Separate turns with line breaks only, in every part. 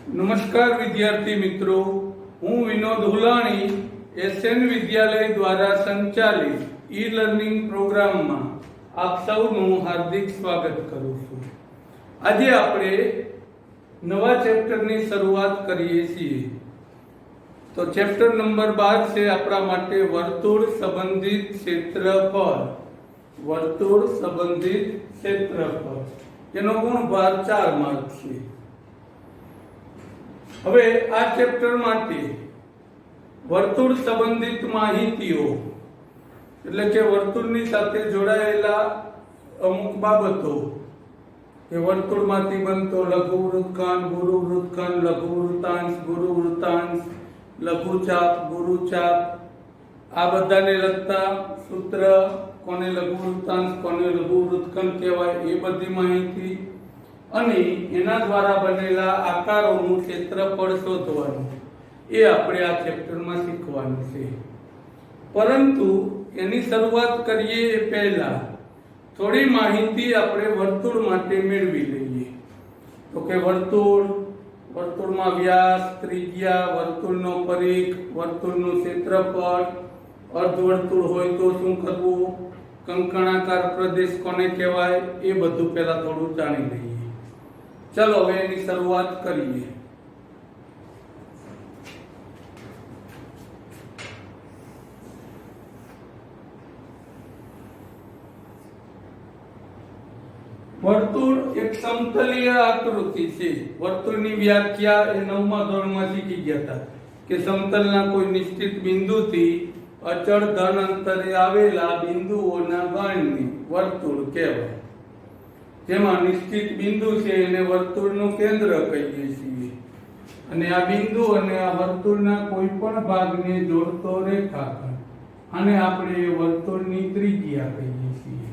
નમસ્કાર વિદ્યાર્થી મિત્રો, હું વિનોદ હુલાણી એસએન વિદ્યાલય દ્વારા સંચાલિત ઈ લર્નિંગ પ્રોગ્રામમાં આપ સૌનું હાર્દિક સ્વાગત કરું છું। આજે આપણે નવા ચેપ્ટરની શરૂઆત કરીએ છીએ। તો ચેપ્ટર નંબર 12 છે આપણા માટે વર્તુળ સંબંધિત ક્ષેત્રફળ। વર્તુળ સંબંધિત ક્ષેત્રફળ જેનો ગુણભાર 4 માર્ક છે। હવે આ ચેપ્ટર માટે વર્તુળ સંબંધિત માહિતીઓ એટલે કે વર્તુળની સાથે જોડાયેલા અમુક બાબતો કે વર્તુળમાંથી બનતો લઘુ વૃત્તખંડ, ગુરુ વૃત્તખંડ, લઘુ વૃત્તાંશ, ગુરુ વૃત્તાંશ, લઘુચાપ, ગુરુચાપ, આ બધાને લગતા સૂત્ર, કોને લઘુ વૃત્તાંશ કોને લઘુ વૃત્તખંડ કહેવાય એ બધી માહિતી અને એના દ્વારા બનેલા આકારોનું ક્ષેત્રફળ શોધવાનું એ આપણે આ ચેપ્ટરમાં શીખવાનું છે। પરંતુ એની શરૂઆત કરીએ એ પહેલા થોડી માહિતી આપણે વર્તુળ માટે મેળવી લઈએ। તો કે વર્તુળમાં વ્યાસ, ત્રિજ્યા, વર્તુળનો પરિઘ, વર્તુળનું ક્ષેત્રફળ, અર્ધવર્તુળ હોય તો શું કરવું, કંકણાકાર પ્રદેશ કોને કહેવાય એ બધું પહેલા થોડું જાણી લઈએ। चलो હવે એની શરૂઆત કરીએ। વર્તુળ એક સમતલીય આકૃતિ છે। વર્તુળની વ્યાખ્યા એ 9મા ધોરણમાં શીખી ગયા હતા કે સમતલના કોઈ નિશ્ચિત બિંદુથી અચળ ધન અંતરે આવેલા બિંદુઓના ગણને વર્તુળ કહેવાય। જેમાં નિશ્ચિત બિંદુ છે એને વર્તુળનું કેન્દ્ર કહીએ છીએ અને આ બિંદુ અને આ વર્તુળના કોઈ પણ ભાગને જોડતો રેખાખંડ આને આપણે વર્તુળની ત્રિજ્યા કહીએ છીએ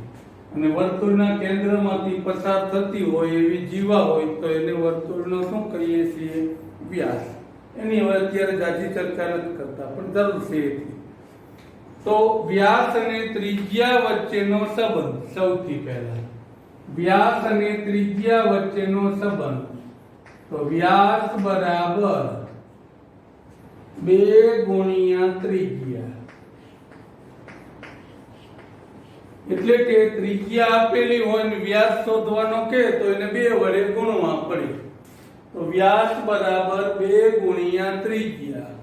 અને વર્તુળના કેન્દ્રમાંથી પસાર થતી હોય એવી જીવા હોય તો એને વર્તુળનો શું કહીએ છીએ, વ્યાસ। એની હવે અત્યારે જાજી ચર્ચા નથી કરતા પણ જરૂર છે એટલી। તો વ્યાસ અને ત્રિજ્યા વચ્ચેનો સંબંધ સૌથી પહેલા व्यास અને ત્રિજ્યા વચ્ચેનો સંબંધ તો વ્યાસ બરાબર 2 ગુણ્યા ત્રિજ્યા એટલે કે ત્રિજ્યા આપેલી હોય ને વ્યાસ શોધવાનો કે તો એને 2 વડે ગુણવા પડે તો વ્યાસ બરાબર 2 ગુણ્યા ત્રિજ્યા।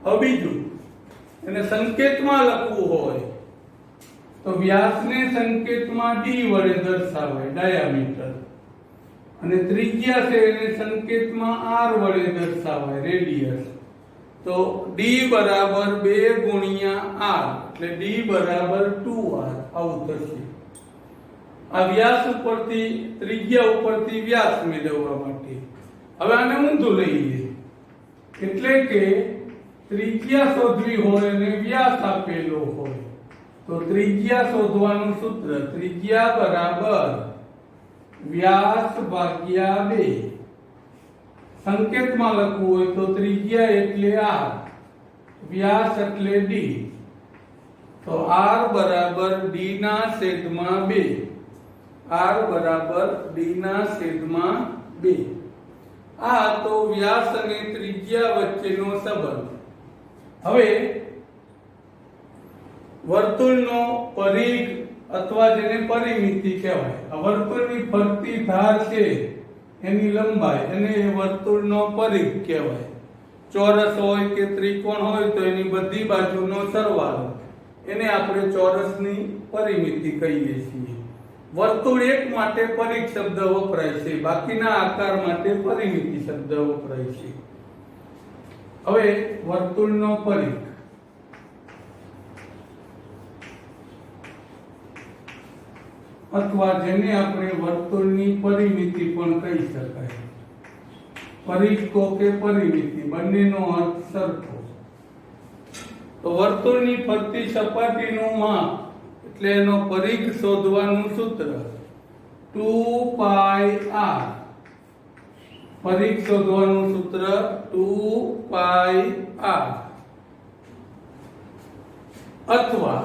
હવે બીજું એને સંકેતમાં લખવું હોય તો વ્યાસને સંકેતમાં d વડે દર્શાવાય, ડાયામીટર, અને ત્રિજ્યા છે એને સંકેતમાં r વડે દર્શાવાય, રેડિયસ। તો d બરાબર 2 ગુણ્યા r એટલે d બરાબર 2r આવું થશે। આ વ્યાસ ઉપરથી ત્રિજ્યા ઉપરથી વ્યાસ મેળવવા માટે હવે આને ઊંધું લઈએ એટલે કે ત્રિજ્યા શોધવી હોય અને વ્યાસ આપેલો હોય તો ત્રિજ્યા શોધવાનું સૂત્ર ત્રિજ્યા બરાબર વ્યાસ ભાગ્યા 2। સંકેતમાં લખવું હોય તો ત્રિજ્યા એટલે r, વ્યાસ એટલે d, તો r બરાબર d ના છેદમાં 2, r બરાબર d ના છેદમાં 2। આ તો વ્યાસ અને ત્રિજ્યા વચ્ચેનો સંબંધ। હવે વર્તુળનો પરિઘ અથવા જેને પરિમિતિ કહેવાય, વર્તુળની ફરતી ધાર છે એની લંબાઈ અને વર્તુળનો પરિઘ કહેવાય। ચોરસ હોય કે ત્રિકોણ હોય તો એની બધી બાજુનો સરવાળો એને આપણે ચોરસની પરિમિતિ કહીએ છીએ। વર્તુળ એક માટે પરિઘ શબ્દ વપરાય છે, બાકીના આકાર માટે પરિમિતિ શબ્દ વપરાય છે। હવે વર્તુળનો પરિઘ અથવા જેને આપણે વર્તુળની પરિમિતિ પણ કહી શકાય, પરિઘ કો કે પરિમિતિ બંનેનો અર્થ સરખો। તો વર્તુળની ફરતી સપાટીનું માપ એટલે એનો પરિઘ શોધવાનું સૂત્ર 2πr, પરિઘ શોધવાનું સૂત્ર 2πr અથવા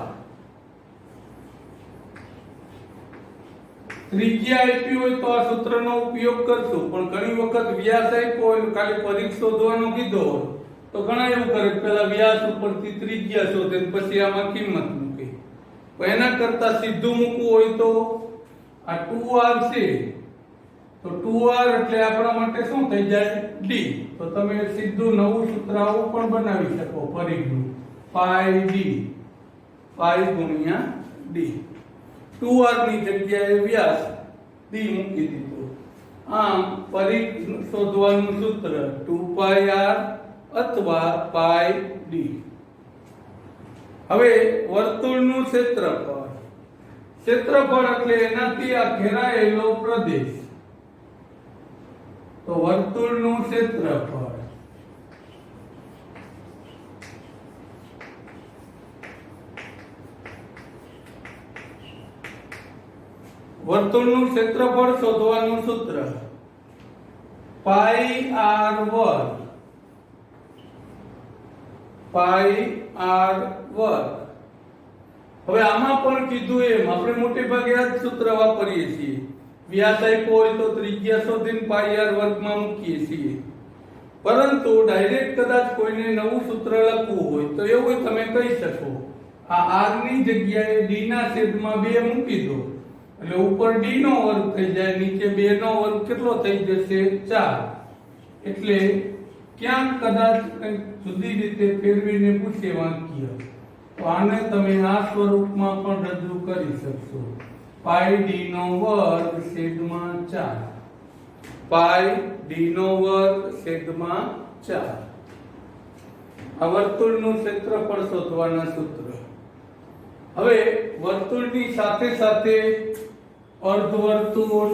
ત્રિજ્યા આપી હોય તો આ સૂત્રનો ઉપયોગ કરશું, પણ ઘણી વખત વ્યાસ આપ્યો હોય ખાલી પરિઘ શોધવાનો કીધો હોય તો ઘણા એવું કરે પહેલા વ્યાસ ઉપરથી ત્રિજ્યા શોધે પછી આમાં કિંમત મૂકે. પણ એના કરતા સીધું મૂકવું હોય તો આ 2r છે તો 2r એટલે આપણા માટે શું થઈ જાય d. તો તમે સીધું નવું સૂત્ર આવું પણ બનાવી શકો પરિઘનું પાઈ d, પાઈ ગુણ્યા d. 2r ની જગ્યાએ વ્યાસ d મૂકી દીધો. આમ પરિઘ શોધવાનું સૂત્ર 2πr અથવા પાઈ d. હવે વર્તુળનું ક્ષેત્રફળ, ક્ષેત્રફળ એટલે એનાથી આ ઘેરાયેલો પ્રદેશ. તો વર્તુળનું ક્ષેત્રફળ વર્તુળનું ક્ષેત્રફળ શોધવાનું સૂત્ર પાઈ r વર્ગ, પાઈ r વર્ગ. હવે આમાં પણ કીધું એમ આપણે મોટે ભાગે આ જ સૂત્ર વાપરીએ છીએ. વ્યાસ આપ્યો હોય તો ત્રિજ્યા શોધીને પાઈ r વર્ગમાં મૂકીએ છીએ. પરંતુ ડાયરેક્ટ કદાચ કોઈને નવું સૂત્ર લખવું હોય તો એવું તમે કહી શકો આ r ની જગ્યાએ d ના છેદમાં 2 મૂકી દો એટલે ઉપર d નો વર્ગ થઈ જાય, નીચે 2 નો વર્ગ કેટલો થઈ જશે 4. એટલે ક્યાંક કદાચ કંઈક જુદી રીતે ફેરવીને પૂછે વાક્ય તો આને તમે આ સ્વરૂપમાં પણ રજૂ કરી શકશો પાઈ d નો વર્ગ છેદમાં 4, પાઈ d નો વર્ગ છેદમાં 4. આ વર્તુળનું ક્ષેત્રફળ શોધવાના સૂત્ર. હવે વર્તુળની સાથે સાથે અર્ધવર્તુળ,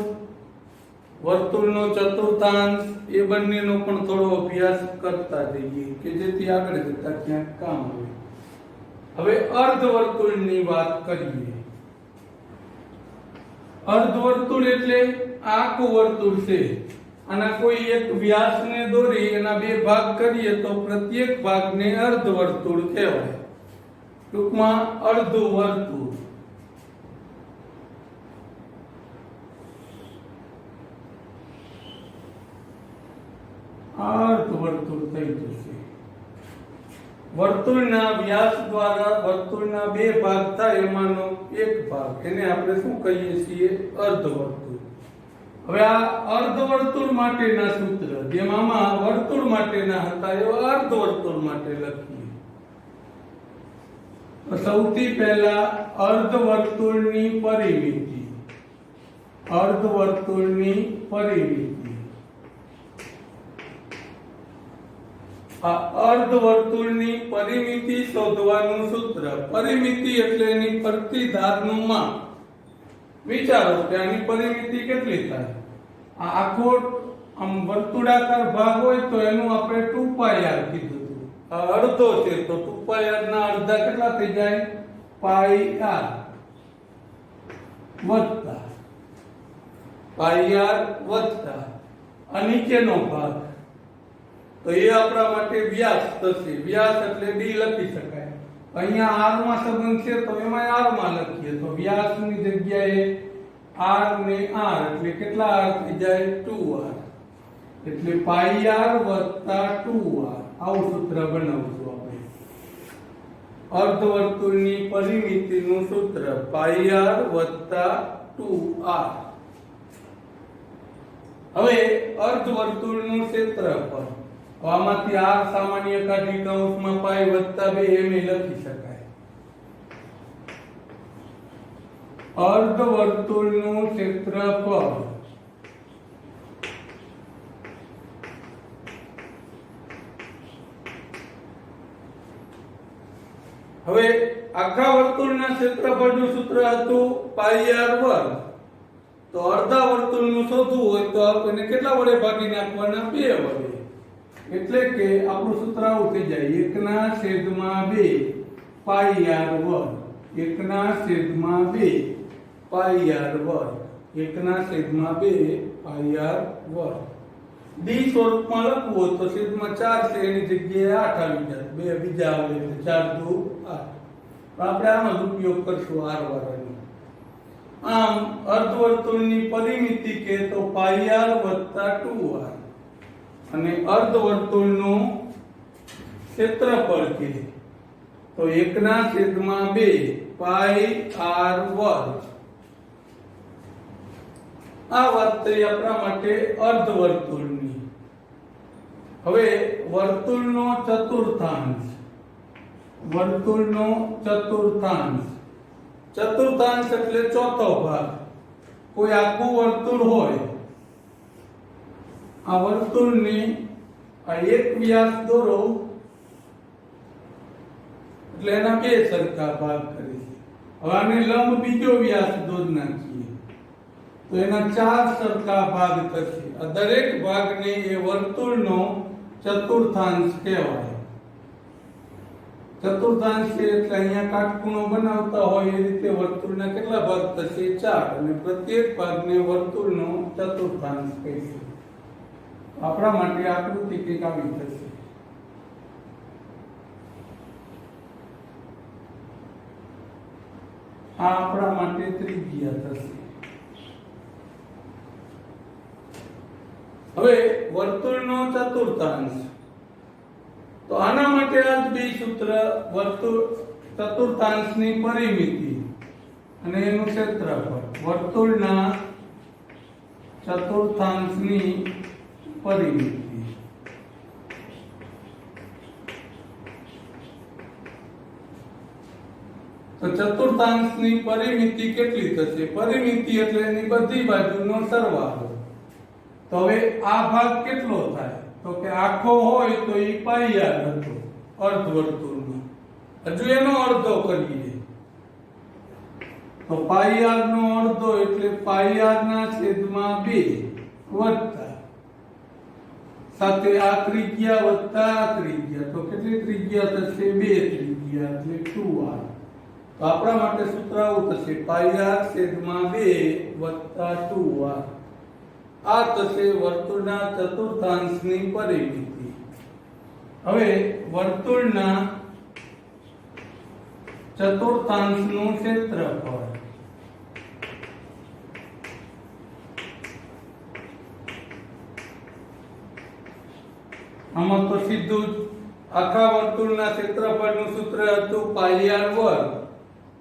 વર્તુળનો ચતુર્થાંશ એ બંનેનો પણ થોડો અભ્યાસ કરતા જઈએ કે જેથી આગળ જતા ક્યાંક કામ આવે. હવે અર્ધવર્તુળની વાત કરીએ. અર્ધવર્તુળ એટલે આખું વર્તુળ છે. આના કોઈ એક વ્યાસને દોરી એના 2 ભાગ કરીએ તો પ્રત્યેક ભાગને અર્ધવર્તુળ કહેવાય. ટૂંકમાં અર્ધું વર્તુળ. અર્ધવર્તુળ થઈ જશે. વર્તુળના વ્યાસ દ્વારા વર્તુળના 2 ભાગ થાય એમાંનો એક ભાગ એને આપણે શું કહીએ છીએ અર્ધવર્તુળ. હવે આ અર્ધવર્તુળ માટેના સૂત્ર જેમ આમાં વર્તુળ માટેના હતા એવા અર્ધવર્તુળ માટે લખીએ. તો સૌથી પહેલા અર્ધવર્તુળની પરિમિતિ, અર્ધવર્તુળની પરિમિતિ. આ અર્ધવર્તુળની પરિમિતિ શોધવાનું સૂત્ર. પરિમિતિ એટલે એની ફરતી ધારનું માપ. વિચારો કે આની પરિમિતિ કેટલી થાય. આ આખો આમ વર્તુળાકાર ભાગ હોય તો એનું આપણે 2πr કીધું હતું. આ અડધો છે તો 2πr ના અડધા કેટલા થઈ જાય પાઈ r વત્તા પાઈ r વત્તા આ નીચેનો ભાગ તો એ આપણા માટે વ્યાસ થશે. વ્યાસ એટલે d લખી શકાય. અહીંયા r માં સંબંધ છે તો એમાં r માં લખીએ તો વ્યાસની જગ્યાએ r ને r એટલે કેટલા r થઈ જાય 2r. એટલે પાઈ r વત્તા 2r આવું સૂત્ર બનાવશું આપણે. અર્ધવર્તુળની પરિમિતિનું સૂત્ર પાઈ r વત્તા 2r. હવે અર્ધવર્તુળનું ક્ષેત્રફળ આમાંથી r સામાન્ય કાઢી કૌંસમાં પાઈ વત્તા 2 એમ લખી શકાય. અર્ધવર્તુળનું ક્ષેત્રફળ હવે આખા વર્તુળના ક્ષેત્રફળનું સૂત્ર હતું પાઈ r વર્ગ. તો અડધા વર્તુળનું શોધવું હોય તો આપણે કેટલા વડે ભાગી નાખવાના 2 વડે. એટલે કે આપણું સૂત્ર આવું થઈ જાય 1/2 પાઈ r વર્ગ, 1/2 પાઈ r વર્ગ, 1/2 પાઈ r વર્ગ. d સ્વરૂપમાં લખવું હોય તો છેદમાં 4 છે એની જગ્યાએ 8 આવી જાય. 2 બીજા આવે એટલે 4 દુ 8. પણ આપણે આનો જ ઉપયોગ કરશું r વાળાનો. આમ અર્ધવર્તુળની પરિમિતિ કે તો પાઈ r વત્તા 2r અને અર્ધવર્તુળનું ક્ષેત્રફળ કે તો 1/2 પાઈ r વર્ગ. આ વાત થઈ આપણા માટે અર્ધવર્તુળની. હવે વર્તુળનો ચતુર્થાંશ, વર્તુળનો ચતુર્થાંશ, ચતુર્થાંશ એટલે ચોથો ભાગ. કોઈ આખું વર્તુળ હોય, આ વર્તુળની આ એક વ્યાસ દોરો એટલે એના બે સરખા ભાગ કરીએ. હવે આને લંબ બીજો વ્યાસ દોરી નાખીએ તો એના 4 સરખા ભાગ થશે. આ દરેક ભાગને એ વર્તુળનો ચતુર્થાંશ કહેવાય. ચતુર્થાંશ છે એટલે અહીંયા કાટખૂણો બનાવતા હોય એ રીતે વર્તુળના કેટલા ભાગ થશે? 4, અને પ્રત્યેક ભાગને વર્તુળનો ચતુર્થાંશ કહીશું. આપણા માટે આકૃતિ કંઈક આવી થશે. આ આપણા માટે ત્રિજ્યા થશે. હવે વર્તુળનો ચતુર્થાંશ, તો આના માટે આ બે સૂત્ર, વર્તુળ ચતુર્થાંશની પરિમિતિ અને એનું ક્ષેત્રફળ. વર્તુળના ચતુર્થાંશની પરિમિતિ તો ચતુર્થાંશની પરિમિતિ કેટલી થશે? પરિમિતિ એટલે એની બધી બાજુનો સરવાળો. તો હવે આ ભાગ કેટલો થાય? તો કે આખો હોય તો એ પાઈ r હતો અર્ધવર્તુળનો. હજુ એનો અડધો કરીએ તો પાઈ r નો અડધો એટલે પાઈ r ના છેદમાં 2 વત્તા સાથે આ ત્રિજ્યા વત્તા આ ત્રિજ્યા. તો કેટલી ત્રિજ્યા થશે? 2 ત્રિજ્યા એટલે 2r. તો આપણા માટે સૂત્ર આવું થશે: પાઈ r છેદમાં 2 વત્તા 2r. આ થશે વર્તુળના ચતુર્થાંશની પરિમિતિ. હવે વર્તુળના ચતુર્થાંશનું ક્ષેત્રફળ. આમાં તો સીધું જ આખા વર્તુળના ક્ષેત્રફળનું સૂત્ર હતું પાઈ r વર્ગ.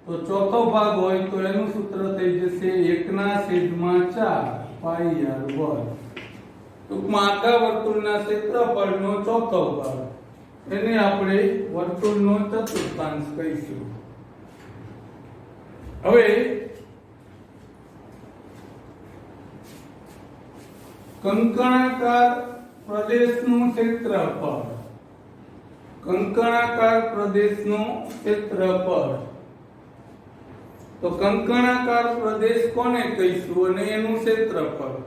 તો ચોથો ભાગ હોય તો એનું સૂત્ર થઈ જશે 1/4 પાઈ r વર્ગ. ટૂંકમાં આખા વર્તુળના ક્ષેત્રફળનો ચોથો ભાગ, એને આપણે વર્તુળનો ચતુર્થાંશ કહીશું. હવે કંકણાકાર પ્રદેશનું ક્ષેત્રફળ. કંકણાકાર પ્રદેશનું ક્ષેત્રફળ. તો કંકણાકાર પ્રદેશ કોને કહીશું અને એનું ક્ષેત્રફળ?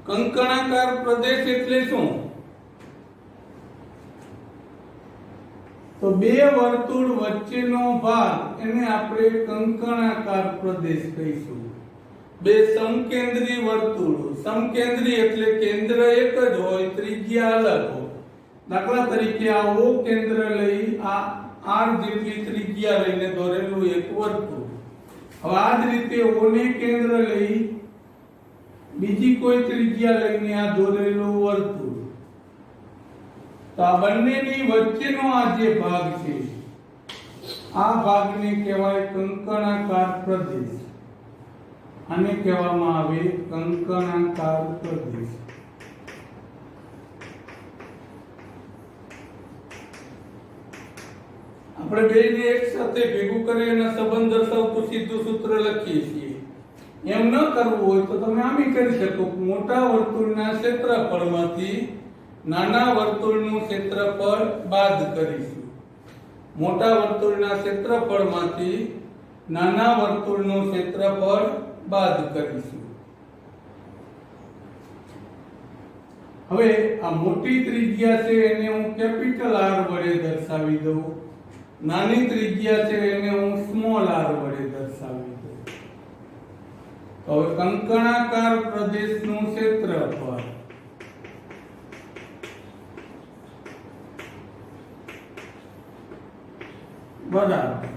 કંકણાકાર પ્રદેશ એટલે શું? તો બે વર્તુળ વચ્ચેનો ભાગ, એને આપણે કંકણાકાર પ્રદેશ કહીશું. બે સમકેન્દ્રી વર્તુળો, સમકેન્દ્રી એટલે કેન્દ્ર એક જ હોય, ત્રિજ્યા અલગ હોય. દાખલા તરીકે આ O કેન્દ્ર લઈ આ r જેટલી ત્રિજ્યા લઈને દોરેલું એક વર્તુળ. હવે આ જ રીતે O ને કેન્દ્ર લઈ બીજી કોઈ ત્રિજ્યા લઈને આ દોરેલું વર્તુળ. તો આ બંનેની વચ્ચેનો આ જે ભાગ છે, આ ભાગને કહેવાય કંકણાકાર પ્રદેશ. આને કહેવામાં આવે કંકણાકાર પ્રદેશ. આપણે બેને એક સાથે ભેગું કરી એના સંબંધ દર્શાવતું સીધું સૂત્ર લખીએ છીએ. એમ ન કરવું હોય તો તમે આમ કરી શકો: મોટા વર્તુળના ક્ષેત્રફળમાંથી નાના વર્તુળનું ક્ષેત્રફળ બાદ કરીશું. મોટા વર્તુળના ક્ષેત્રફળમાંથી નાના વર્તુળનું ક્ષેત્રફળ બાદ કરીશું. હવે આ મોટી ત્રિજ્યા છે એને હું કેપિટલ R વડે દર્શાવી દઉં. નાની ત્રિજ્યા છે એને હું સ્મોલ r વડે દર્શાવી દઉં. તો હવે કંકણાકાર પ્રદેશનું ક્ષેત્રફળ બરાબર,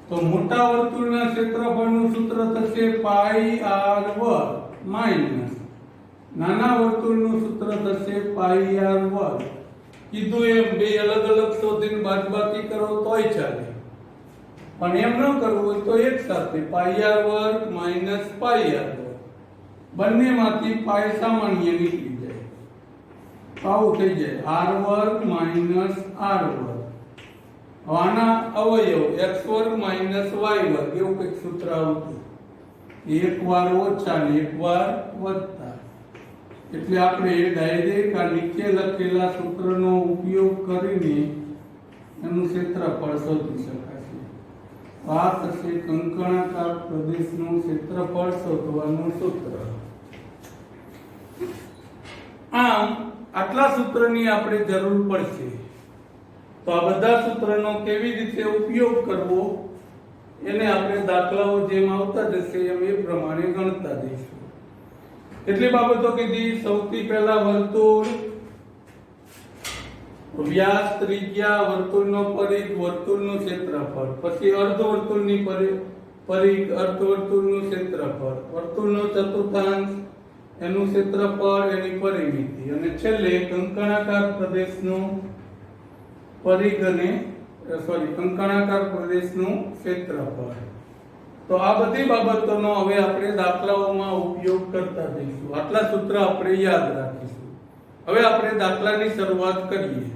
તો મોટા વર્તુળના ક્ષેત્રફળનું સૂત્ર થશે પાઈ r વર્ગ માઈનસ નાના વર્તુળનું સૂત્ર થશે પાઈ r વર્ગ. કીધું એમ બે અલગ અલગ શોધીને બાદબાકી કરો તોય ચાલે, પણ એમ ન કરવું હોય તો એક સાથે પાઈ r વર્ગ માઈનસ પાઈ r વર્ગ બંનેમાંથી પાઈ સામાન્ય નીકળી જાય, તો આવું થઈ જાય r વર્ગ માઈનસ r વર્ગ. આના અવયવ x વર્ગ માઈનસ y વર્ગ એવું કંઈક સૂત્ર આવતું, એક વાર ઓછા ને એક વાર વધતા. એટલે આપણે ડાયરેક્ટ આ નીચે લખેલા સૂત્રનો ઉપયોગ કરીને એનું ક્ષેત્રફળ શોધી શકાશે. આ થશે કંકણાકાર પ્રદેશનું ક્ષેત્રફળ શોધવાનું સૂત્ર. આમ આટલા સૂત્રની આપણે જરૂર પડશે, તો આ બધા સૂત્રનો કેવી રીતે ઉપયોગ કરવો એને આપણે દાખલાઓ જેમ આવતા જશે એમ એ પ્રમાણે ગણતા જઈશું. કેટલી બાબતો કીધી? સૌથી પહેલા વર્તુળ, વ્યાસ, ત્રિજ્યા, વર્તુળનો પરિઘ, વર્તુળનું ક્ષેત્રફળ, પછી અર્ધવર્તુળની પરિઘ, અર્ધવર્તુળનું ક્ષેત્રફળ, વર્તુળનો ચતુર્થાંશ, એનું ક્ષેત્રફળ, એની પરિમિતિ, અને છેલ્લે કંકણાકાર પ્રદેશનું પરિઘ અને કંકણાકાર પ્રદેશનું ક્ષેત્રફળ. તો આ બધી બાબતોનો હવે આપણે દાખલાઓમાં ઉપયોગ કરતા જઈશું. આટલા સૂત્ર આપણે યાદ રાખીશું. હવે આપણે દાખલાની શરૂઆત કરીએ.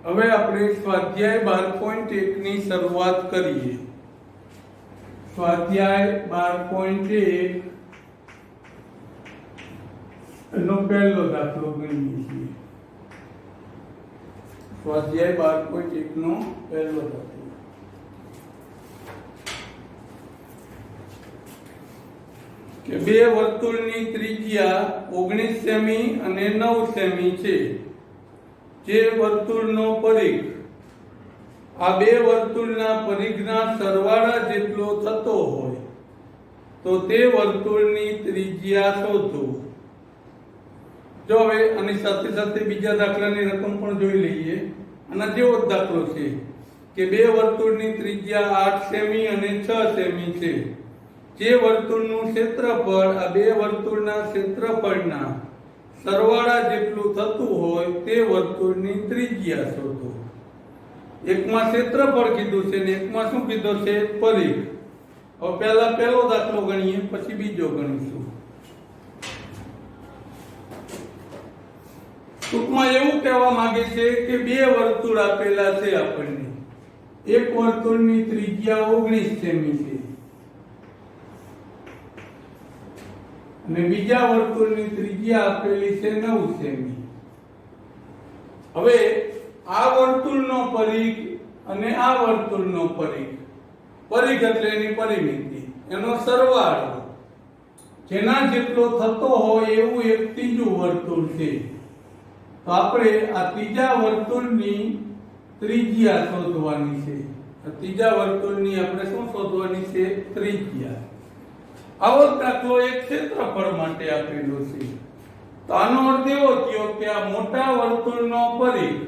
હવે આપણે સ્વાધ્યાય 12.1 ની શરૂઆત કરીએ. સ્વાધ્યાય 12.1 નો પહેલો દાખલો ગણીએ છીએ. સ્વાધ્યાય 12.1 નો પહેલો દાખલો. કે બે વર્તુળની ત્રિજ્યા 19 સેમી અને 9 સેમી છે. જે વર્તુળનો પરિઘ આ બે વર્તુળના પરિઘના સરવાળા જેટલો થતો હોય તો તે વર્તુળની ત્રિજ્યા શોધો. જો હવે આની સાથે સાથે બીજા દાખલાની રકમ પણ જોઈ લઈએ. આના જેવો જ દાખલો છે કે બે વર્તુળની ત્રિજ્યા 8 સેમી અને 6 સેમી છે. જે વર્તુળનું ક્ષેત્રફળ આ બે વર્તુળના ક્ષેત્રફળના સરવાળા જેટલું થતું હોય તે વર્તુળની ત્રિજ્યા શોધો. એકમાં ક્ષેત્રફળ કીધું છે ને એકમાં શું કીધું છે? પરિઘ. હવે પહેલા પહેલો દાખલો ગણીએ પછી બીજો ગણીશું. ટૂંકમાં એવું કહેવા માંગે છે કે બે વર્તુળ આપેલા છે આપણને. એક વર્તુળની ત્રિજ્યા 19 સેમી છે અને બીજા વર્તુળની ત્રિજ્યા આપેલી છે 9 સેમી. હવે આ વર્તુળનો પરિઘ અને આ વર્તુળનો પરિઘ, પરિઘ એટલે એની પરિમિતિ, એનો સરવાળો જેના જેટલો થતો હોય એવું એક ત્રીજું વર્તુળ છે. તો આપણે આ ત્રીજા વર્તુળની ત્રિજ્યા શોધવાની છે. ત્રીજા વર્તુળની આપણે શું શોધવાની છે? ત્રિજ્યા. આવો દાખલો એક ક્ષેત્રફળ માટે આપેલો છે. તો આનો અર્થ એવો થયો કે આ મોટા વર્તુળનો પરિઘ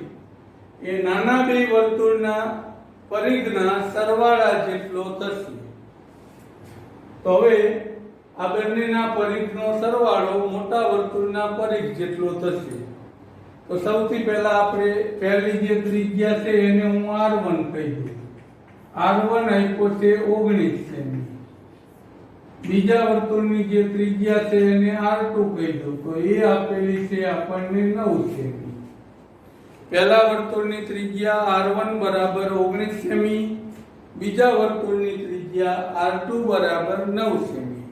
એ નાના બે વર્તુળના પરિઘના સરવાળા જેટલો થશે. તો હવે આ બંનેના પરિઘનો સરવાળો મોટા વર્તુળના પરિઘ જેટલો થશે. તો સૌથી પહેલા આપણે પહેલી જે ત્રિજ્યા છે એને હું R1 કહી દઉં. R1 આપ્યો છે 19 સેમી. બીજા વર્તુળની જે ત્રિજ્યા છે એને R2 કહી દઉં, તો એ આપેલી છે આપણને 9 સેમી. પહેલા વર્તુળની ત્રિજ્યા R1 બરાબર 19 સેમી, બીજા વર્તુળની ત્રિજ્યા R2 બરાબર 9 સેમી.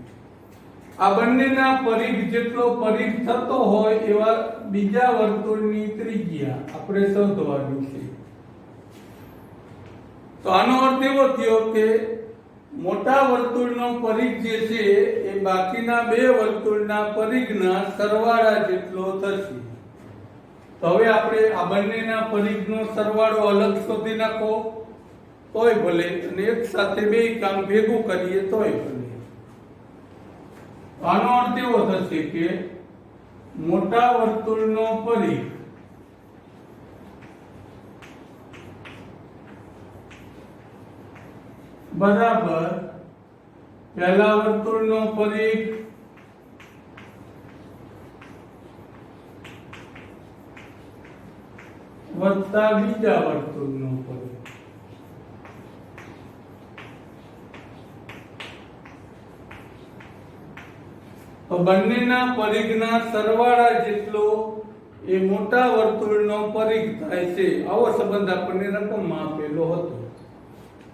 આ બંનેના પરિઘ જેટલો પરિઘ થતો હોય એવા બીજા વર્તુળની ત્રિજ્યા આપણે શોધવાની છે. તો આનો અર્થ એવો થયો કે મોટા વર્તુળનો પરિઘ જે છે એ બાકીના બે વર્તુળના પરિઘના સરવાળા જેટલો થશે. તો હવે આપણે આ બંનેના પરિઘનો સરવાળો અલગ શોધી નાખો તોય ભલે, અને એક સાથે બે કામ ભેગું કરીએ તોય ભલે. આનો અર્થ એવો થશે કે મોટા વર્તુળનો પરિઘ બરાબર પહેલા વર્તુળનો પરિઘ વત્તા બીજા વર્તુળનો પરિઘ. તો બંનેના પરિઘના સરવાળા જેટલો એ મોટા વર્તુળનો પરિઘ થાય છે. આવો સંબંધ આપણને રકમમાં આપેલો હતો.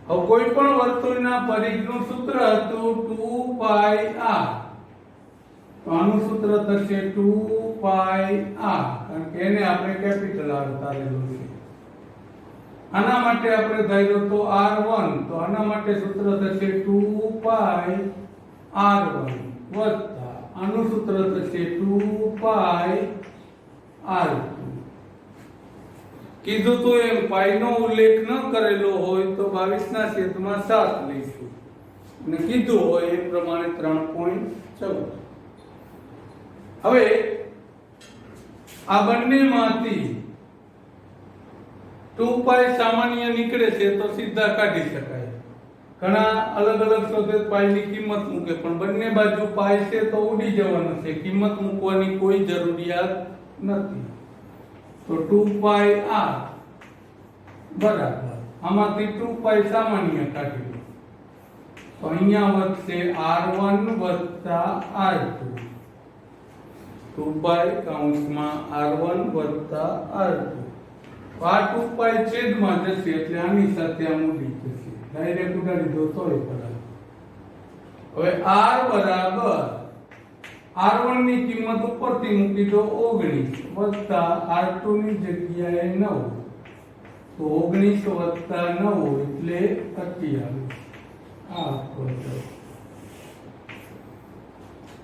હવે કોઈ પણ વર્તુળના પરિઘનું સૂત્ર હતું 2πr. તો આનું સૂત્ર થશે 2πr, કારણ કે એને આપણે કેપિટલ R ધારેલું છે. આના માટે આપણે ધાર્યો તો R1, તો આના માટે સૂત્ર થશે 2πr1 વત્તા આનું સૂત્ર થશે 2πr2. કીધું તો એમ પાઈ નો ઉલ્લેખ ન કરેલો હોય તો 22/7 લઈશું, અને કીધું હોય એ પ્રમાણે 3.14. હવે આ બંનેમાંથી 2π સામાન્ય નીકળે છે તો સીધા કાઢી શકાય. ઘણા અલગ અલગ શોધે પાઈ ની કિંમત મૂકે, પણ બંને બાજુ પાઈ છે તો ઉડી જવાનું છે, કિંમત મૂકવાની કોઈ જરૂરિયાત નથી. તો 2πr બરાબર આમાંથી 2π સામાન્ય કાઢી લો તો અહીંયા વધશે R1 વત્તા R2. 2π કૌંસમાં R1 વત્તા R2. આ 2π છેદમાં જશે એટલે આની સાથે આ ઉડી જશે, ડાયરેક્ટ ઉડાડી દો તોય બરાબર. હવે R બરાબર R1 ની કિંમત ઉપરથી મૂકી દો 19 વત્તા R2 ની જગ્યાએ 9, તો 19 વત્તા 9 એટલે 28.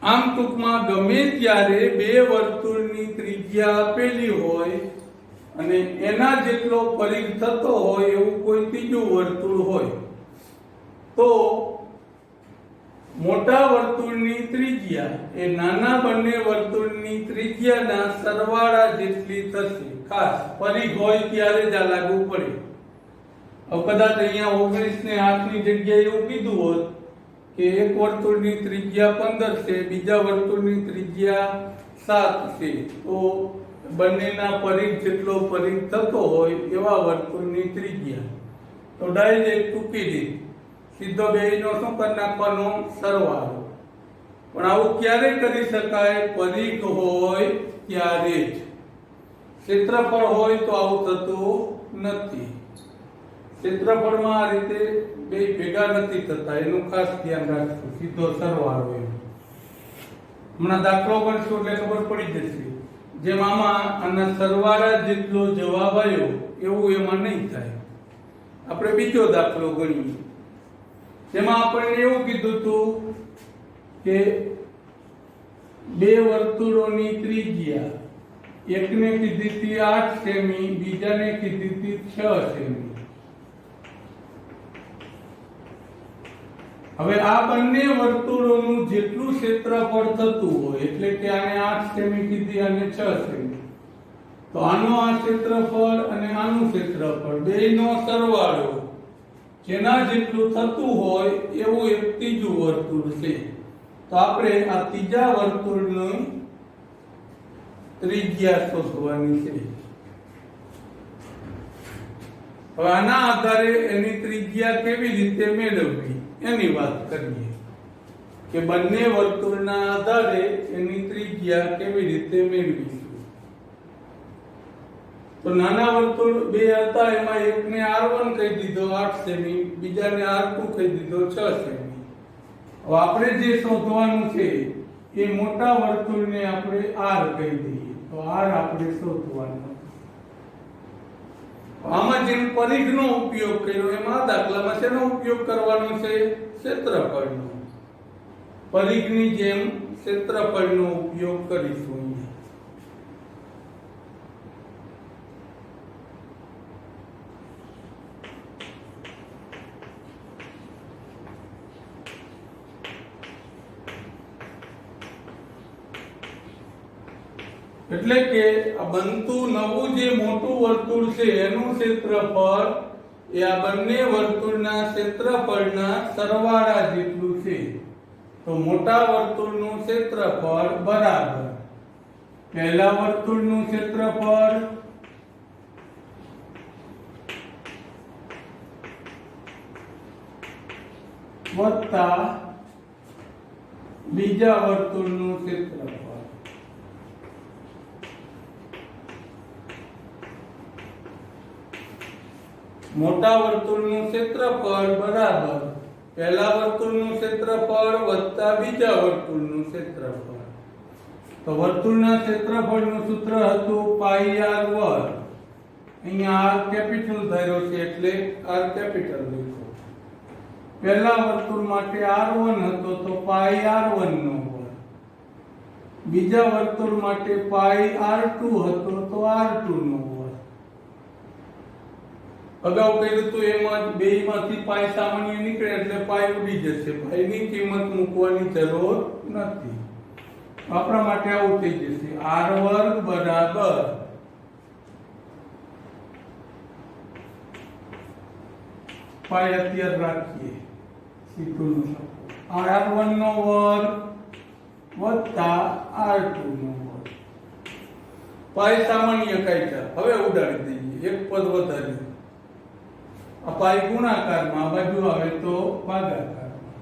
આમ ટૂંકમાં ગમે ત્યારે બે વર્તુળની ત્રિજ્યા આપેલી હોય અને એના જેટલો પરિઘ થતો હોય એવું કોઈ ત્રીજું વર્તુળ હોય તો મોટા વર્તુળની ત્રિજ્યા એ નાના બંને વર્તુળની ત્રિજ્યાના સરવાળા જેટલી થશે. ખાસ પરિઘ હોય ત્યારે જ આ લાગુ પડે. હવે કદાચ અહીંયા 19 ને 8 ની જગ્યાએ એવું કીધું હોત કે એક વર્તુળની ત્રિજ્યા 15 છે, બીજા વર્તુળની ત્રિજ્યા 7 છે, તો બંનેના પરિઘ જેટલો પરિઘ થતો હોય એવા વર્તુળની ત્રિજ્યા તો ડાયરેક્ટ ટૂંકી દીધી, સીધો બેયનો શું કરી નાખવાનો સરવાળો. પણ આવું ક્યારે કરી શકાય? પરિઘ હોય ત્યારે જ. ક્ષેત્રફળ હોય તો આવું થતું નથી. ક્ષેત્રફળમાં આ રીતે બે ભેગા નથી થતા, એનું ખાસ ધ્યાન રાખવું. સીધો સરવાળો એમ. હમણાં દાખલો કરશું એટલે ખબર પડી જશે. જેમ આમાં આના સરવાળા જેટલો જવાબ આવ્યો એવું એમાં નહીં થાય. આપણે બીજો દાખલો ગણીએ. જેમાં આપણને એવું કીધું હતું કે બે વર્તુળોની ત્રિજ્યા, એકને કીધી હતી 8 સેમી, બીજાને કીધી હતી 6 સેમી. હવે આ બંને વર્તુળોનું જેટલું ક્ષેત્રફળ થતું હોય, એટલે કે આને 8 સેમી કીધી અને 6 સેમી, તો આનો આ ક્ષેત્રફળ અને આનું ક્ષેત્રફળ બેયનો સરવાળો જેના જેટલું થતું હોય એવું એક ત્રીજું વર્તુળ છે. તો આપણે આ ત્રીજા વર્તુળનું ત્રિજ્યા શોધવાની છે. હવે આના આધારે એની ત્રિજ્યા કેવી રીતે મેળવવી એની વાત કરીએ કે બંને વર્તુળના આધારે એની ત્રિજ્યા કેવી રીતે મેળવીશું. તો નાના વર્તુળ બે હતા, એમાં એકને R1 કહી દીધો 8 સેમી, બીજાને R2 કહી દીધો 6 સેમી. હવે આપણે જે શોધવાનું છે એ મોટા વર્તુળને આપણે R કહી દઈએ, તો R આપણે શોધવાનું. આમાં જેમ પરિઘનો ઉપયોગ કર્યો એમાં દાખલામાં શેનો ઉપયોગ કરવાનો છે? ક્ષેત્રફળનો. પરિઘની જેમ ક્ષેત્રફળનો ઉપયોગ કરીશું. એટલે કે આ બનતું નવું જે મોટું વર્તુળ છે એનું ક્ષેત્રફળ એ આ બંને વર્તુળના ક્ષેત્રફળના સરવાળા જેટલું છે. તો મોટા વર્તુળનું ક્ષેત્રફળ બરાબર પહેલા વર્તુળનું ક્ષેત્રફળ વત્તા બીજા વર્તુળનું ક્ષેત્રફળ. મોટા વર્તુળનું ક્ષેત્રફળ બરાબર પહેલા વર્તુળનું ક્ષેત્રફળ વત્તા બીજા વર્તુળનું ક્ષેત્રફળ. તો વર્તુળના ક્ષેત્રફળનું સૂત્ર હતું પાઈ r વર્ગ. અહીંયા r કેપિટલ ધાર્યો છે એટલે r કેપિટલ લખ્યો. પહેલા વર્તુળ માટે r1 હતો તો પાઈ r1 નો વર્ગ. બીજા વર્તુળ માટે પાઈ r2 હતો તો r2 નો વર્ગ. અગાઉ કહ્યું હતું એમાં બેયમાંથી પાઈ સામાન્ય નીકળે એટલે પાઈ ઉડી જશે. પાઈની કિંમત મૂકવાની જરૂર નથી. આપણા માટે આવું થઈ જશે r વર્ગ બરાબર પાઈ અત્યારે રાખીએ સીધું r1 નો વર્ગ વત્તા r2 નો વર્ગ. પાઈ સામાન્ય કાઢ્યા, હવે ઉડાડી દઈએ, એક પદ વધારી. આ પાઈ ગુણાકારમાં, આ બાજુ આવે તો ભાગાકારમાં.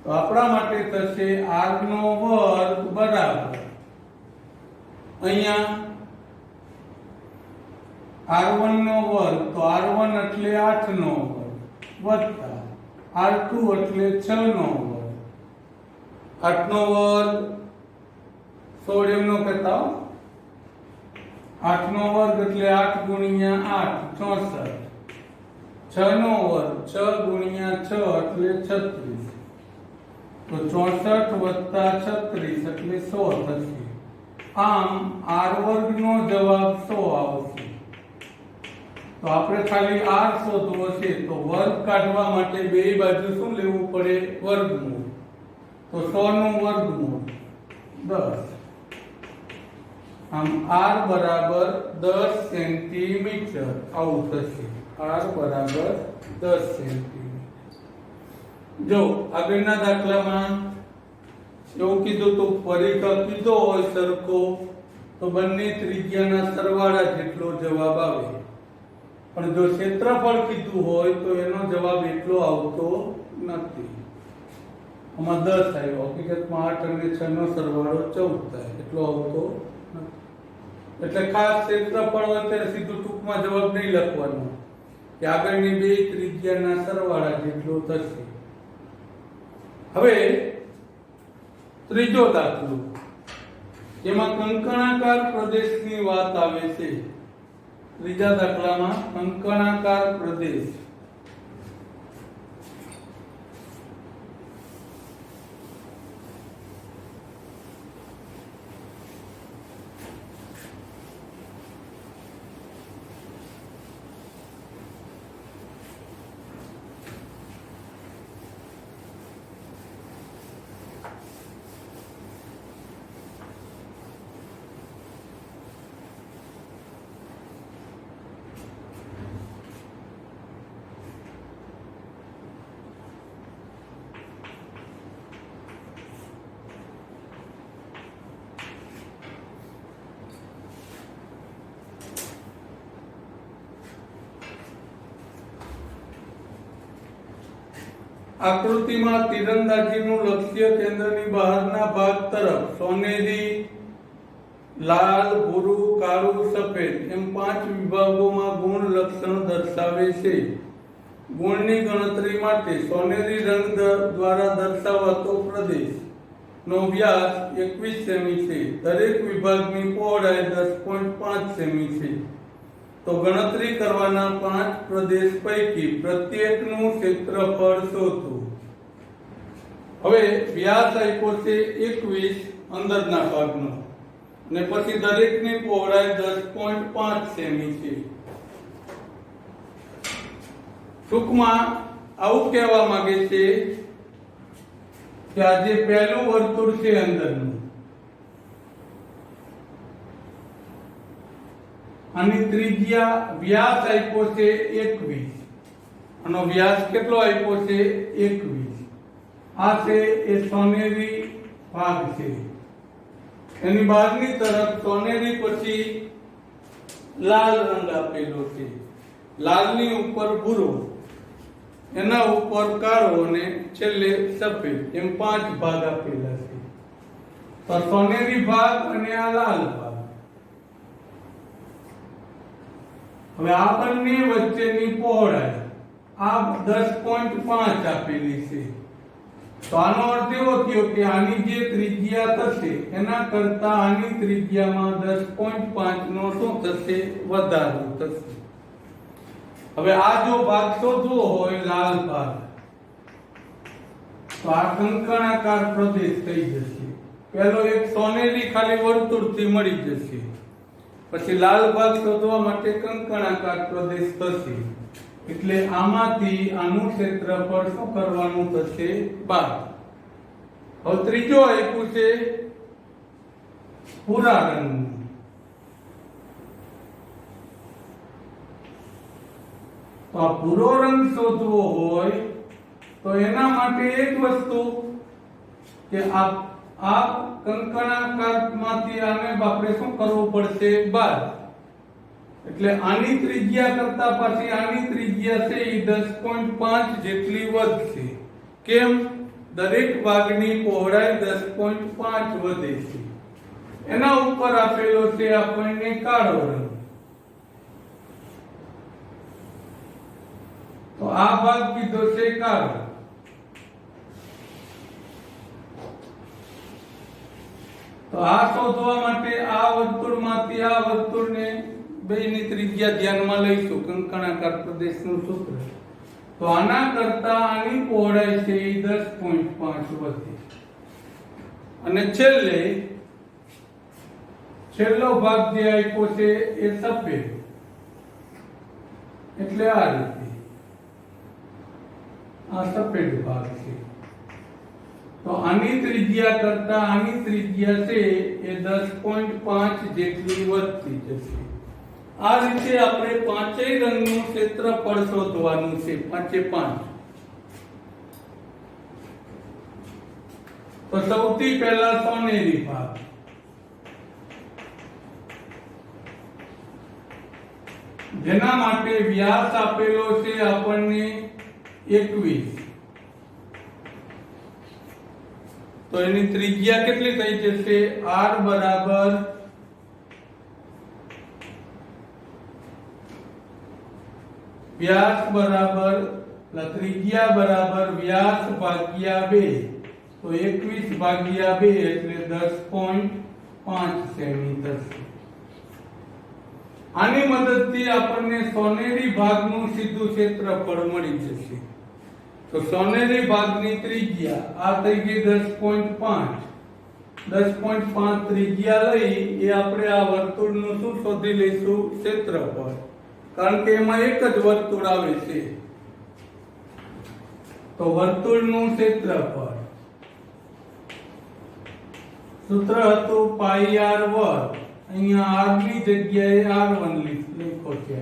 તો આપણા માટે થશે r નો વર્ગ બરાબર અહીંયા r1 નો વર્ગ, તો r1 એટલે 8 નો વર્ગ વત્તા r2 એટલે 6 નો વર્ગ. 8 નો વર્ગ 16 એમનો કહેતા 8 નો વર્ગ એટલે 8 ગુણ્યા 8 64. 6 નો વર્ગ 6 ગુણ્યા 6 એટલે 36. તો 64 વત્તા 36 એટલે 100 થશે. આમ r વર્ગ નો જવાબ 100 આવશે. તો આપણે ખાલી r શોધવો છે તો વર્ગ કાઢવા માટે બે બાજુ શું લેવું પડે? વર્ગમૂળ. તો 100 નું વર્ગમૂળ 10. આમ r બરાબર 10 સેન્ટીમીટર આવું થશે. r બરાબર 10 સેન્ટીમીટર. જો આગળના દાખલામાં એવું કીધું તો પરિઘ કીધો હોય સરખો તો બંને ત્રિજ્યાના સરવાળા જેટલો જવાબ આવે. પણ જો ક્ષેત્રફળ કીધું હોય તો એનો જવાબ એટલો આવતો નથી. આમાં 10 આવ્યો, હકીકતમાં 8 અને 6 નો સરવાળો 14 થાય, એટલો આવતો નથી. એટલે ખાસ ક્ષેત્રફળ હોય ત્યારે સીધું ટૂંકમાં જવાબ નહીં લખવાનો કે આગળની બે ત્રિજ્યાના સરવાળા જેટલો થશે. હવે ત્રીજો દાખલો, જેમાં કંકણાકાર પ્રદેશની વાત આવે છે. ત્રીજા દાખલામાં કંકણાકાર પ્રદેશ. આકૃતિમાં તીરંદાજીનું લક્ષ્ય કેન્દ્રની બહારના ભાગ તરફ સોનેરી, લાલ, ભૂરું, કાળું, સફેદ એમ 5 વિભાગોમાં ગુણ લક્ષણ દર્શાવે છે. ગુણની ગણતરી માટે સોનેરી રંગ દ્વારા દર્શાવાતો પ્રદેશ નો વ્યાસ 21 સેમી છે. દરેક વિભાગની પહોળાઈ 10.5 સેમી છે. તો ગણતરી કરવાના 5 પ્રદેશ પૈકી પ્રત્યેકનું ક્ષેત્રફળ શોધો. હવે વ્યાસ આપ્યો છે 21 અંદરના ભાગનો અને પછી દરેકની પહોળાઈ 10.5 સેમી છે. ટૂંકમાં આવું કહેવા માંગે છે કે આ જે પહેલું વર્તુળ છે અંદરનું, આની ત્રિજ્યા વ્યાસ આપ્યો છે 21, આનો વ્યાસ કેટલો આપ્યો છે 21. આ છે એ સોનેરી ભાગ છે. એની બહારની તરફ સોનેરી પછી લાલ રંગ આપેલો છે. લાલની ઉપર ભૂરો, એના ઉપર કાળો અને છેલ્લે સફેદ એમ 5 ભાગ આપેલા છે. તો સોનેરી ભાગ અને આ લાલ ભાગ. હવે આ બંને વચ્ચેની પહોળાઈ આ 10.5 આપેલી છે. તો આનો અર્થ એવો થયો કે આની જે ત્રિજ્યા થશે એના કરતા આની ત્રિજ્યામાં 10.5 નો શું થશે? વધારો થશે. હવે આ જો ભાગ શોધવો હોય લાલ ભાગ, તો આ કંકણાકાર પ્રદેશ થઈ જશે. પહેલો એક સોનેરી ખાલી વર્તુળથી મળી જશે. પછી લાલ ભાગ શોધવા માટે કંકણાકાર પ્રદેશ થશે. એટલે આમાંથી આનું ક્ષેત્રફળ શું કરવાનું થશે? 12. હવે ત્રીજો આપ્યું છે ભૂરા રંગનું. તો આ ભૂરો રંગ શોધવો હોય તો એના માટે એક વસ્તુ કે આ કંકણાકારમાંથી આને આપણે શું કરવું પડશે? 12. એટલે આની ત્રિજ્યા કરતા પાછી આની ત્રિજ્યા છે એ 10.5 જેટલી વધશે. કેમ? દરેક ભાગની પહોળાઈ 10.5 વધે છે. એના ઉપર આપેલો છે આપણને કાળો રંગ. તો આ ભાગ કીધો છે કાળો. તો આ શોધવા માટે આ વર્તુળમાંથી આ વર્તુળને બેની ત્રિજ્યા ધ્યાનમાં લઈશું, કંકણાકાર પ્રદેશનું સૂત્ર. તો આના કરતા આની પહોળાઈ છે એ 10.5 વધે. અને છેલ્લો ભાગ જે આપ્યો છે એ સફેદ. એટલે આ રીતે આ સફેદ ભાગ છે. તો આની ત્રિજ્યા કરતા આની ત્રિજ્યા છે એ 10.5 જેટલી વધતી જશે. આ રીતે આપણે પાંચેય રંગનું ક્ષેત્રફળ શોધવાનું છે, 5 એ 5. તો સૌથી પહેલા સોનેરી ભાગ. જેના માટે વ્યાસ આપેલો છે આપણને 21. તો એની ત્રિજ્યા કેટલી થઈ જશે? r બરાબર વ્યાસ બરાબર ત્રિજ્યા બરાબર વ્યાસ ભાગ્યા 2. તો 21 ભાગ્યા 2 એટલે 10.5 સેમી થશે. આની મદદથી આપણને સોનેરી ભાગનું સીધું ક્ષેત્રફળ મળી જશે. તો સોનેરી ભાગની ત્રિજ્યા આ થઈ ગઈ 10.5. 10.5 ત્રિજ્યા લઈ એ આપણે આ વર્તુળનું શું શોધી લઈશું? ક્ષેત્રફળ. કારણ કે એમાં એક જ વર્તુળ આવે છે. તો વર્તુળનું ક્ષેત્રફળ સૂત્ર હતું પાઈ r વર્ગ. અહીંયા r ની જગ્યાએ r1 લખો છે.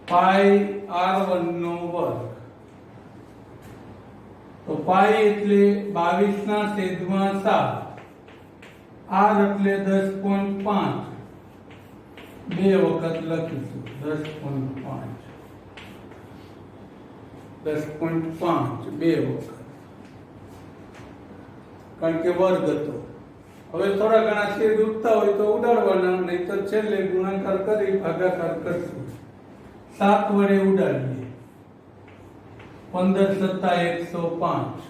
પાઈ r1 નો વર્ગ. તો પાઈ એટલે 22/7. r એટલે 10.5. બે વખત લખીશું 10.5. 10.5 બે વખત, કારણ કે વર્ગ હતો. હવે થોડા ઘણા છેદ ઉઠતા હોય તો ઉડાડવાના, નહીં તો છેલ્લે ગુણાકાર કરી ભાગાકાર કરશું. 7 વડે ઉડાડીએ, 15 સત્તા 105,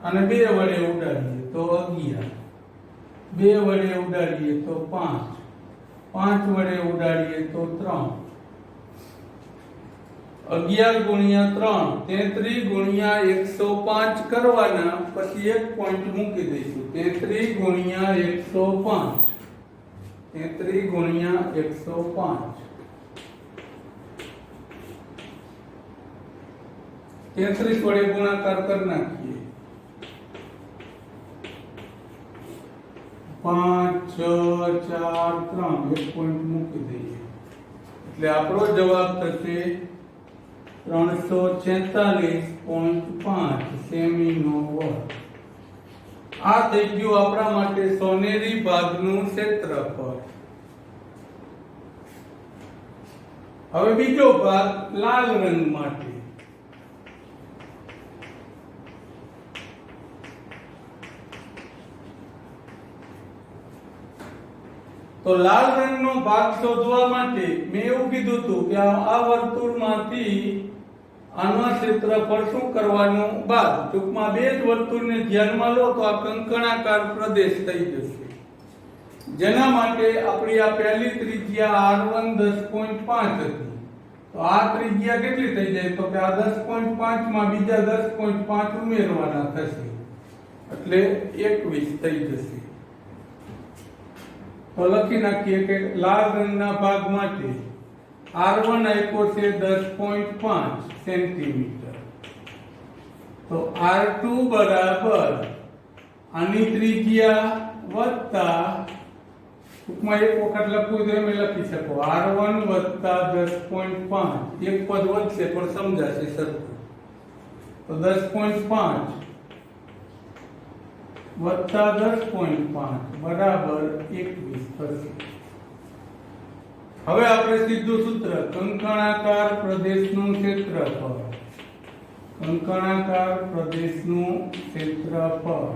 અને 2 વડે ઉડાડીએ તો 11, 2 વડે ઉડાડીએ તો 5, 5 વડે ઉડાડીએ તો 3, 11 ગુણ્યા 3 33 ગુણ્યા 105 કરવાના, પછી એક પોઈન્ટ મૂકી દઈશું. 33 ગુણ્યા 105, 33 ગુણ્યા 105, 33 વડે ગુણાકાર કરી નાખીએ. 5 6 4 3, એક પોઈન્ટ મૂકી દઈએ. એટલે આપણો જવાબ થશે 346.5 સેમીનો વર્ગ. આ થઈ ગયું આપણા માટે સોનેરી ભાગનું ક્ષેત્રફળ. હવે બીજો ભાગ લાલ રંગ માટે. તો લાલ રંગનો ભાગ શોધવા માટે મેં એવું કીધું હતું કે આ વર્તુળમાંથી આનું ક્ષેત્રફળ શું કરવાનું, બાદ. ટૂંકમાં બે જ વર્તુળને ધ્યાનમાં લો તો આ કંકણાકાર પ્રદેશ થઈ જશે, જેના માટે આપણી આ પહેલી ત્રિજ્યા r1 10.5 હતી. તો આ ત્રિજ્યા કેટલી થઈ જાય, તો કે આ 10.5 માં બીજા 10.5 ઉમેરવાના થશે, એટલે 21 થઈ જશે. તો લખી નાખીએ કે લાલ રંગના ભાગ માટે r1 આપ્યો છે 10.5 સેન્ટીમીટર. તો r2 બરાબર આની ત્રિજ્યા વત્તા, ટૂંકમાં એક વખત લખવું તો એમ લખી શકો r1 વત્તા 10.5, એક પદ વધશે પણ સમજાશે સરખું. તો 10.5 વત્તા 10.5 બરાબર 21 થશે. હવે આપણે સીધું સૂત્ર, કંકણાકાર પ્રદેશનું ક્ષેત્રફળ, કંકણાકાર પ્રદેશનું ક્ષેત્રફળ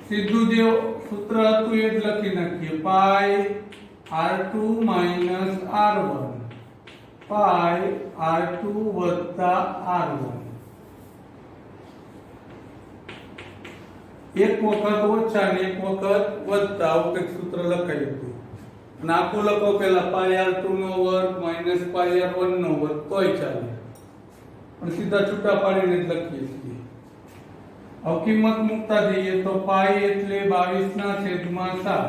સીધું જે સૂત્ર હતું એ જ લખી નાખીએ. પાઈ r2 માઈનસ r1, પાઈ r2 વત્તા r1. એક વખત ઓછા ને એક વખત વત્તા, આવું કંઈક સૂત્ર લખાયું હતું. અને આખું લખો પેલા પાઈ r2 નો વર્ગ માઈનસ પાઈ r1 નો વર્ગ તોય ચાલે, પણ સીધા છૂટા પાડીને જ લખીએ છીએ. હવે કિંમત મૂકતા જઈએ તો પાઈ એટલે 22/7,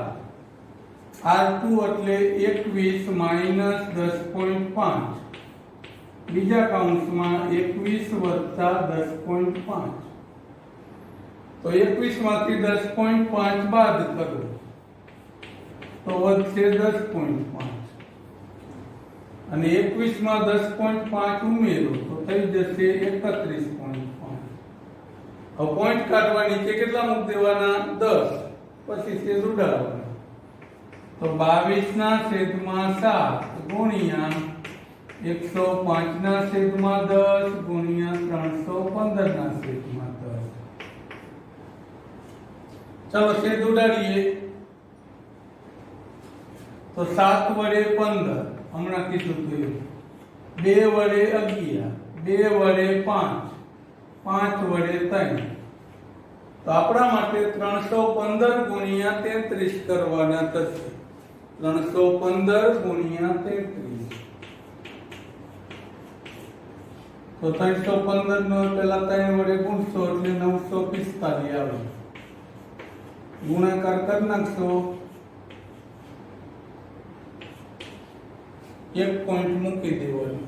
r2 એટલે 21 માઈનસ 10.5, બીજા કૌંસમાં 21 વત્તા 10.5. તો 21 માંથી 10.5 બાદ કરો તો વધશે 10.5, અને 21 માં 10.5 ઉમેરો તો થઈ જશે 31.5. હવે પોઈન્ટ કાઢવાની છે, કેટલા મૂક દેવાના, 10, પછી છેદ ઉડાડવાના. તો 22/7 ગુણ્યા 105/10 ગુણ્યા 315/10. ચાલો છેદ ઉડાડીએ. તો 7 વડે 15, હમણાં કીધું હતું એવું, 2 વડે 11, 2 વડે 5, 5 વડે 3. તો આપણા માટે 315 ગુણ્યા 33 કરવાના થશે. 315 ગુણ્યા 33. તો 315 નો પેલા 3 વડે ગુણશો એટલે 945 આવે. ગુણાકાર કરી નાખશો, એક પોઈન્ટ મૂકી દેવાનો.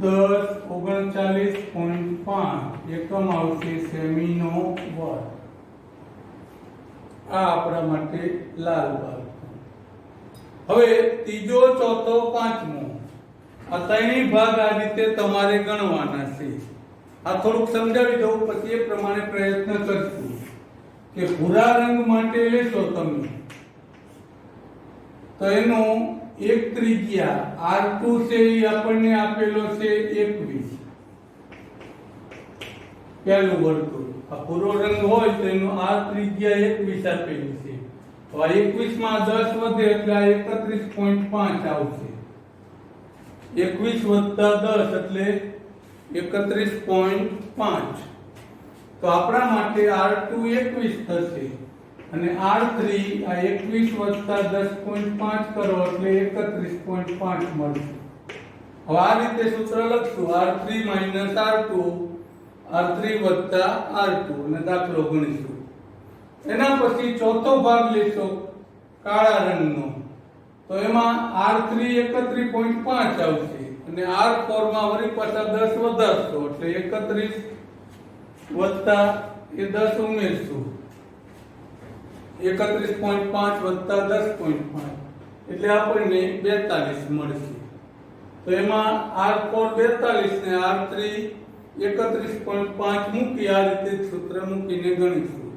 1039.5 એકમ આવશે સેમીનો વર્ગ. આ આપણા માટે લાલ ભાગ. હવે ત્રીજો, ચોથો, પાંચમો આ ત્રણેય ભાગ આ રીતે તમારે ગણવાના છે. આ થોડુંક સમજાવી દઉં, પછી એ પ્રમાણે પ્રયત્ન કરશું. કે ભૂરા રંગ માટે લેશો તમે તો એનું એક ત્રિજ્યા R2 છે એ આપણને આપેલો છે 21, પહેલું વર્તુળ આ પૂરો રંગ હોય તો એનું R ત્રિજ્યા 21 આપેલી છે. તો આ 21 માં 10 વધે એટલે આ 31.5 આવશે. 21 + 10 એટલે 31.5. તો આપણા માટે R2 21 થશે અને R3 આ 21 + 10.5 કરો એટલે 31.5 મળશે. હવે આ રીતે સૂત્ર લખશું R3 - R2, R3 + R2 અને દાખલો ગણીશું. એના પછી ચોથો ભાગ લેશો કાળા રંગનો, તો એમાં R3 31.5 આવશે અને R4 માં વળી પાછા 10 વધારશો એટલે 31 વત્તા એ 10 ઉમેરશું, 31.5 વત્તા 10.5 એટલે આપણને 42 મળશે. તો એમાં R4 42 ને R3 31.5 મૂકી આ રીતે સૂત્ર મૂકીને ગણીશું.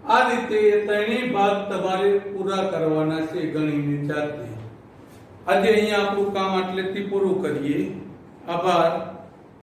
આ રીતે એ ત્રણેય ભાગ તમારે પૂરા કરવાના છે ગણીને જાતે. આજે અહીંયા આપણું કામ આટલેથી પૂરું કરીએ. આભાર.